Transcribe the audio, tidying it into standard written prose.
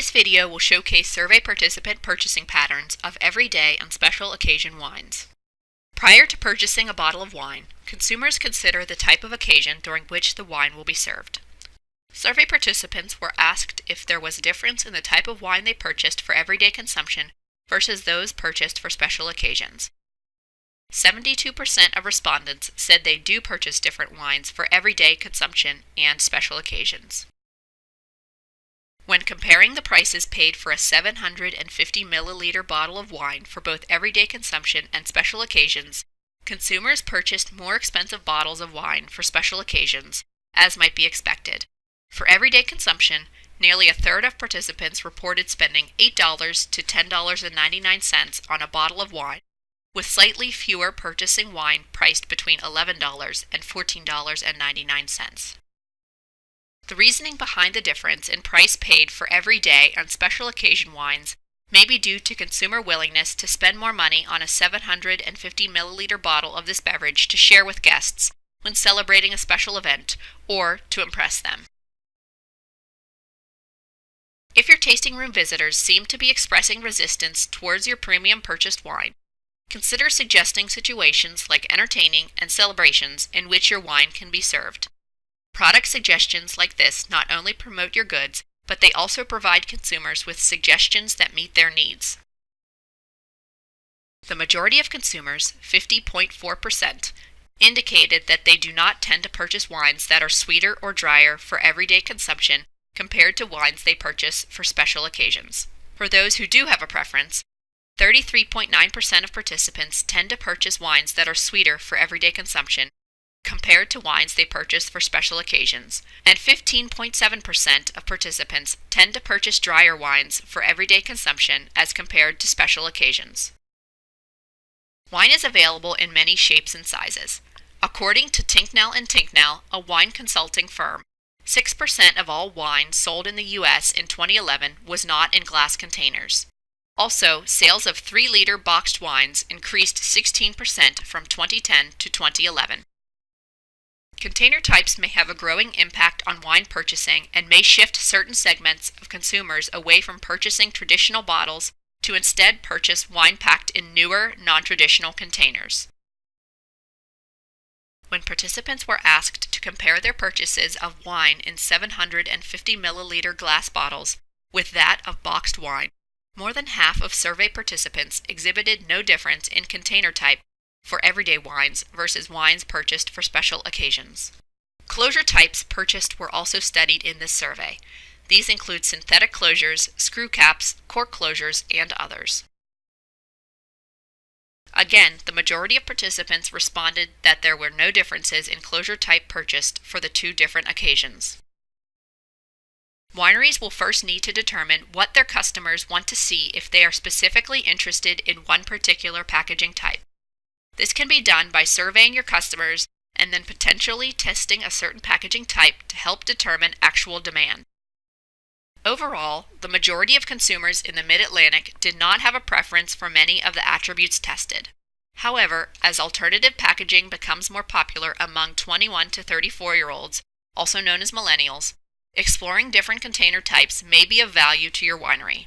This video will showcase survey participant purchasing patterns of everyday and special occasion wines. Prior to purchasing a bottle of wine, consumers consider the type of occasion during which the wine will be served. Survey participants were asked if there was a difference in the type of wine they purchased for everyday consumption versus those purchased for special occasions. 72% of respondents said they do purchase different wines for everyday consumption and special occasions. When comparing the prices paid for a 750 milliliter bottle of wine for both everyday consumption and special occasions, consumers purchased more expensive bottles of wine for special occasions, as might be expected. For everyday consumption, nearly a third of participants reported spending $8 to $10.99 on a bottle of wine, with slightly fewer purchasing wine priced between $11 and $14.99. The reasoning behind the difference in price paid for everyday and special occasion wines may be due to consumer willingness to spend more money on a 750 milliliter bottle of this beverage to share with guests when celebrating a special event or to impress them. If your tasting room visitors seem to be expressing resistance towards your premium purchased wine, consider suggesting situations like entertaining and celebrations in which your wine can be served. Product suggestions like this not only promote your goods, but they also provide consumers with suggestions that meet their needs. The majority of consumers, 50.4%, indicated that they do not tend to purchase wines that are sweeter or drier for everyday consumption compared to wines they purchase for special occasions. For those who do have a preference, 33.9% of participants tend to purchase wines that are sweeter for everyday consumption compared to wines they purchase for special occasions, and 15.7% of participants tend to purchase drier wines for everyday consumption as compared to special occasions. Wine is available in many shapes and sizes. According to Tinknell & Tinknell, a wine consulting firm, 6% of all wine sold in the U.S. in 2011 was not in glass containers. Also, sales of 3-liter boxed wines increased 16% from 2010 to 2011. Container types may have a growing impact on wine purchasing and may shift certain segments of consumers away from purchasing traditional bottles to instead purchase wine packed in newer, non-traditional containers. When participants were asked to compare their purchases of wine in 750 milliliter glass bottles with that of boxed wine, more than half of survey participants exhibited no difference in container type for everyday wines versus wines purchased for special occasions. Closure types purchased were also studied in this survey. These include synthetic closures, screw caps, cork closures, and others. Again, the majority of participants responded that there were no differences in closure type purchased for the two different occasions. Wineries will first need to determine what their customers want to see if they are specifically interested in one particular packaging type. This can be done by surveying your customers and then potentially testing a certain packaging type to help determine actual demand. Overall, the majority of consumers in the Mid-Atlantic did not have a preference for many of the attributes tested. However, as alternative packaging becomes more popular among 21 to 34-year-olds, also known as millennials, exploring different container types may be of value to your winery.